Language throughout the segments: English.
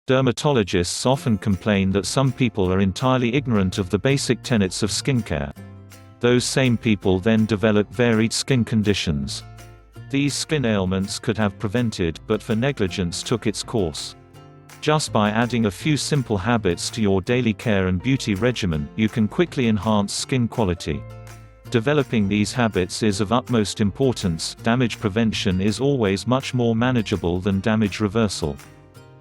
Dermatologists often complain that some people are entirely ignorant of the basic tenets of skincare. Those same people then develop varied skin conditions. These skin ailments could have prevented, but for negligence took its course. Just by adding a few simple habits to your daily care and beauty regimen, you can quickly enhance skin quality. Developing these habits is of utmost importance. Damage prevention is always much more manageable than damage reversal.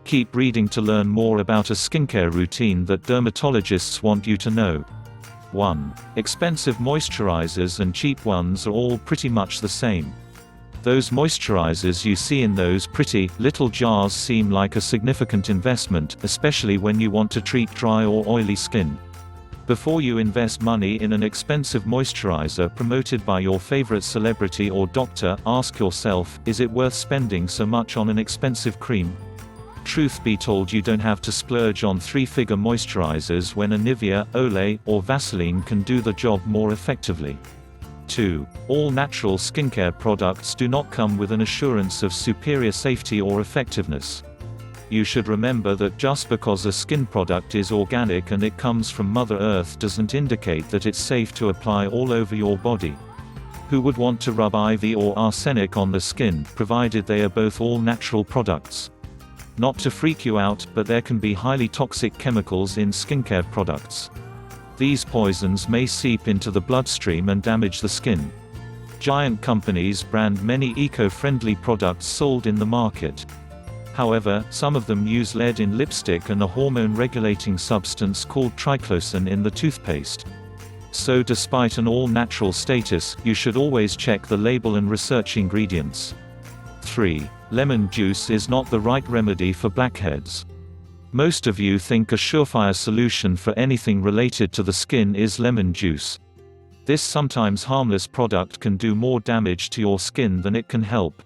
Keep reading to learn more about a skincare routine that dermatologists want you to know. 1. Expensive moisturizers and cheap ones are all pretty much the same. Those moisturizers you see in those pretty, little jars seem like a significant investment, especially when you want to treat dry or oily skin. Before you invest money in an expensive moisturizer promoted by your favorite celebrity or doctor, ask yourself, is it worth spending so much on an expensive cream? Truth be told, you don't have to splurge on three-figure moisturizers when a Nivea, Olay, or Vaseline can do the job more effectively. 2. All natural skincare products do not come with an assurance of superior safety or effectiveness. You should remember that just because a skin product is organic and it comes from Mother Earth doesn't indicate that it's safe to apply all over your body. Who would want to rub ivy or arsenic on the skin, provided they are both all natural products? Not to freak you out, but there can be highly toxic chemicals in skincare products. These poisons may seep into the bloodstream and damage the skin. Giant companies brand many eco-friendly products sold in the market. However, some of them use lead in lipstick and a hormone-regulating substance called triclosan in the toothpaste. So despite an all-natural status, you should always check the label and research ingredients. 3. Lemon juice is not the right remedy for blackheads. Most of you think a surefire solution for anything related to the skin is lemon juice. This sometimes harmless product can do more damage to your skin than it can help.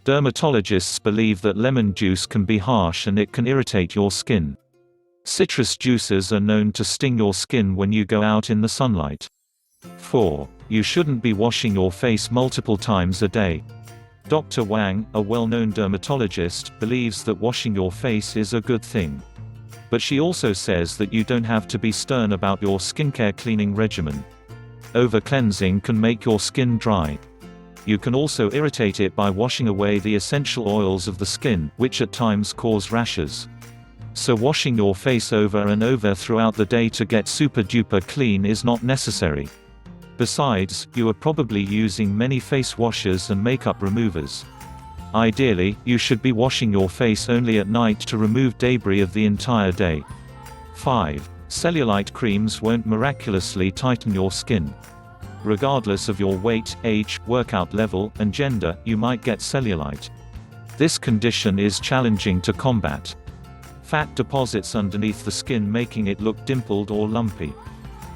Dermatologists believe that lemon juice can be harsh and it can irritate your skin. Citrus juices are known to sting your skin when you go out in the sunlight. 4. You shouldn't be washing your face multiple times a day. Dr. Wang, a well-known dermatologist, believes that washing your face is a good thing. But she also says that you don't have to be stern about your skincare cleaning regimen. Over-cleansing can make your skin dry. You can also irritate it by washing away the essential oils of the skin, which at times cause rashes. So washing your face over and over throughout the day to get super-duper clean is not necessary. Besides, you are probably using many face washes and makeup removers. Ideally, you should be washing your face only at night to remove debris of the entire day. 5. Cellulite creams won't miraculously tighten your skin. Regardless of your weight, age, workout level, and gender, you might get cellulite. This condition is challenging to combat. Fat deposits underneath the skin, making it look dimpled or lumpy.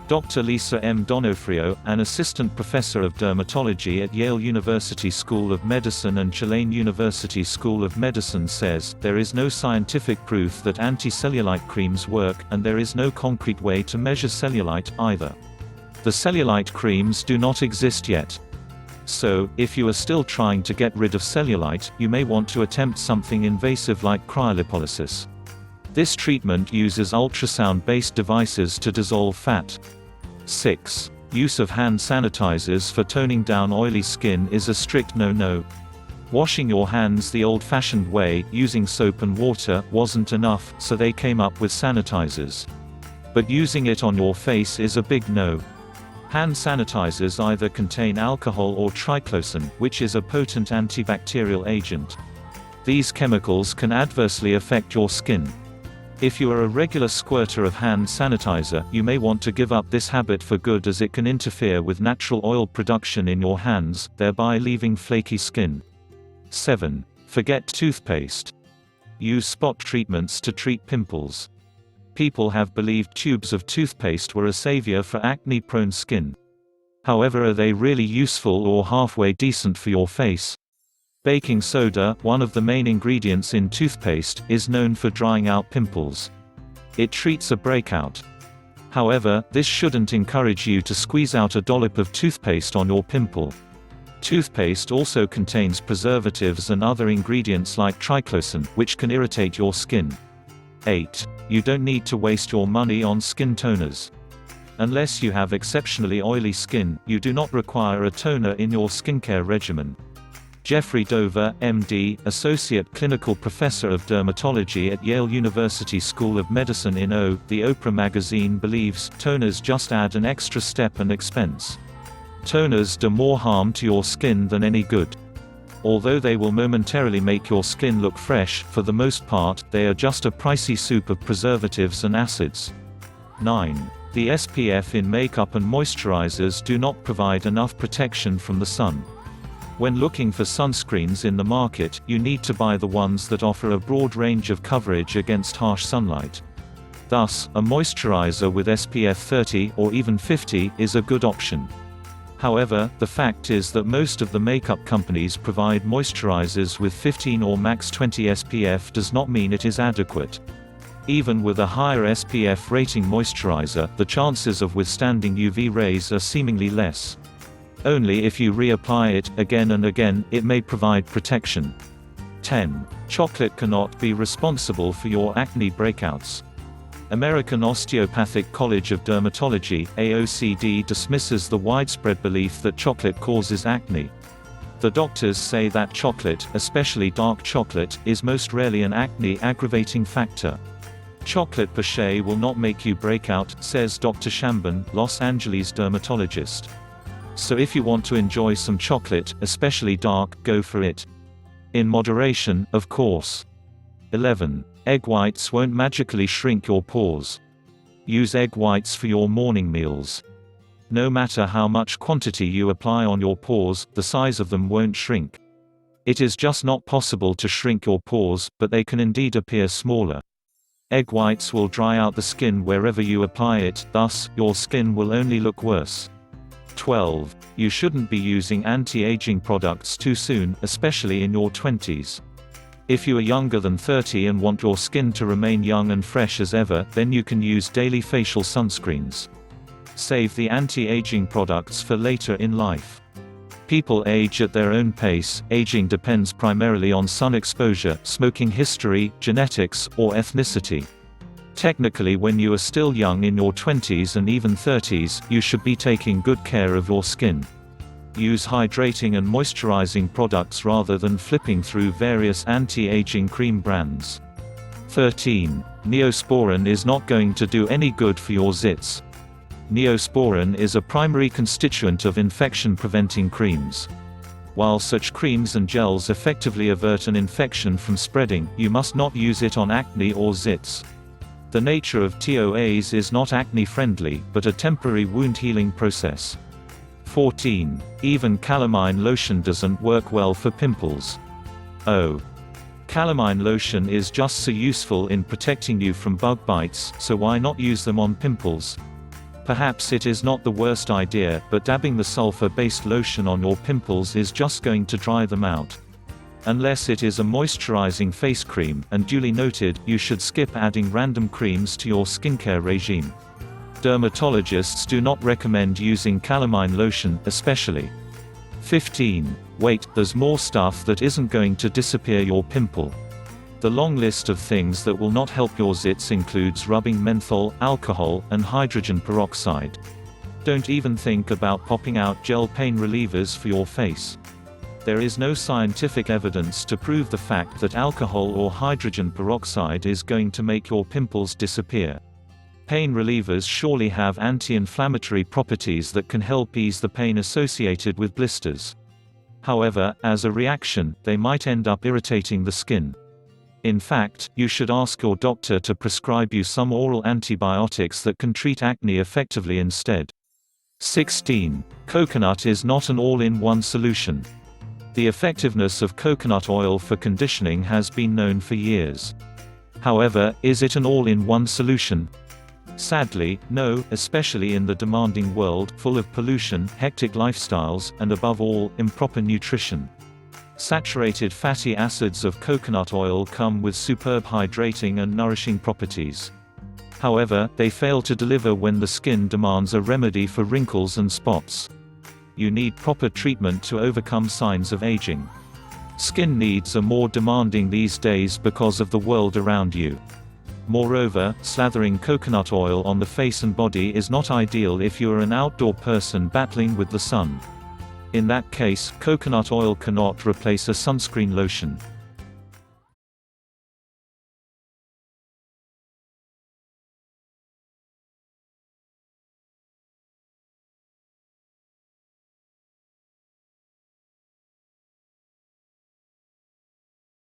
Dr. Lisa M. Donofrio, an assistant professor of dermatology at Yale University School of Medicine and Tulane University School of Medicine, says, there is no scientific proof that anti-cellulite creams work, and there is no concrete way to measure cellulite, either. The cellulite creams do not exist yet. So, if you are still trying to get rid of cellulite, you may want to attempt something invasive like cryolipolysis. This treatment uses ultrasound-based devices to dissolve fat. 6. Use of hand sanitizers for toning down oily skin is a strict no-no. Washing your hands the old-fashioned way, using soap and water, wasn't enough, so they came up with sanitizers. But using it on your face is a big no. Hand sanitizers either contain alcohol or triclosan, which is a potent antibacterial agent. These chemicals can adversely affect your skin. If you are a regular squirter of hand sanitizer, you may want to give up this habit for good, as it can interfere with natural oil production in your hands, thereby leaving flaky skin. 7. Forget toothpaste. Use spot treatments to treat pimples. People have believed tubes of toothpaste were a savior for acne-prone skin. However, are they really useful or halfway decent for your face? Baking soda, one of the main ingredients in toothpaste, is known for drying out pimples. It treats a breakout. However, this shouldn't encourage you to squeeze out a dollop of toothpaste on your pimple. Toothpaste also contains preservatives and other ingredients like triclosan, which can irritate your skin. 8. You don't need to waste your money on skin toners. Unless you have exceptionally oily skin, you do not require a toner in your skincare regimen. Jeffrey Dover, MD, Associate Clinical Professor of Dermatology at Yale University School of Medicine in The Oprah magazine believes, toners just add an extra step and expense. Toners do more harm to your skin than any good. Although they will momentarily make your skin look fresh, for the most part, they are just a pricey soup of preservatives and acids. 9. The SPF in makeup and moisturizers do not provide enough protection from the sun. When looking for sunscreens in the market, you need to buy the ones that offer a broad range of coverage against harsh sunlight. Thus, a moisturizer with SPF 30 or even 50 is a good option. However, the fact is that most of the makeup companies provide moisturizers with 15 or max 20 SPF does not mean it is adequate. Even with a higher SPF rating moisturizer, the chances of withstanding UV rays are seemingly less. Only if you reapply it, again and again, it may provide protection. 10. Chocolate cannot be responsible for your acne breakouts. American Osteopathic College of Dermatology, AOCD, dismisses the widespread belief that chocolate causes acne. The doctors say that chocolate, especially dark chocolate, is most rarely an acne-aggravating factor. Chocolate per se will not make you break out, says Dr. Shambhan, Los Angeles dermatologist. So if you want to enjoy some chocolate, especially dark, go for it. In moderation, of course. 11. Egg whites won't magically shrink your pores. Use egg whites for your morning meals. No matter how much quantity you apply on your pores, the size of them won't shrink. It is just not possible to shrink your pores, but they can indeed appear smaller. Egg whites will dry out the skin wherever you apply it, thus, your skin will only look worse. 12. You shouldn't be using anti-aging products too soon, especially in your 20s. If you are younger than 30 and want your skin to remain young and fresh as ever, then you can use daily facial sunscreens. Save the anti-aging products for later in life. People age at their own pace. Aging depends primarily on sun exposure, smoking history, genetics, or ethnicity. Technically, when you are still young in your 20s and even 30s, you should be taking good care of your skin. Use hydrating and moisturizing products rather than flipping through various anti-aging cream brands. 13. Neosporin is not going to do any good for your zits. Neosporin is a primary constituent of infection-preventing creams. While such creams and gels effectively avert an infection from spreading, you must not use it on acne or zits. The nature of TOAs is not acne-friendly, but a temporary wound-healing process. 14. Even Calamine lotion doesn't work well for pimples. Calamine lotion is just so useful in protecting you from bug bites, so why not use them on pimples? Perhaps it is not the worst idea, but dabbing the sulfur-based lotion on your pimples is just going to dry them out. Unless it is a moisturizing face cream, and duly noted, you should skip adding random creams to your skincare regime. Dermatologists do not recommend using calamine lotion, especially. 15. Wait, there's more stuff that isn't going to disappear your pimple. The long list of things that will not help your zits includes rubbing menthol, alcohol, and hydrogen peroxide. Don't even think about popping out gel pain relievers for your face. There is no scientific evidence to prove the fact that alcohol or hydrogen peroxide is going to make your pimples disappear. Pain relievers surely have anti-inflammatory properties that can help ease the pain associated with blisters. However, as a reaction, they might end up irritating the skin. In fact, you should ask your doctor to prescribe you some oral antibiotics that can treat acne effectively instead. 16. Coconut is not an all-in-one solution. The effectiveness of coconut oil for conditioning has been known for years. However, is it an all-in-one solution? Sadly, no, especially in the demanding world, full of pollution, hectic lifestyles, and above all, improper nutrition. Saturated fatty acids of coconut oil come with superb hydrating and nourishing properties. However, they fail to deliver when the skin demands a remedy for wrinkles and spots. You need proper treatment to overcome signs of aging. Skin needs are more demanding these days because of the world around you. Moreover, slathering coconut oil on the face and body is not ideal if you are an outdoor person battling with the sun. In that case, coconut oil cannot replace a sunscreen lotion.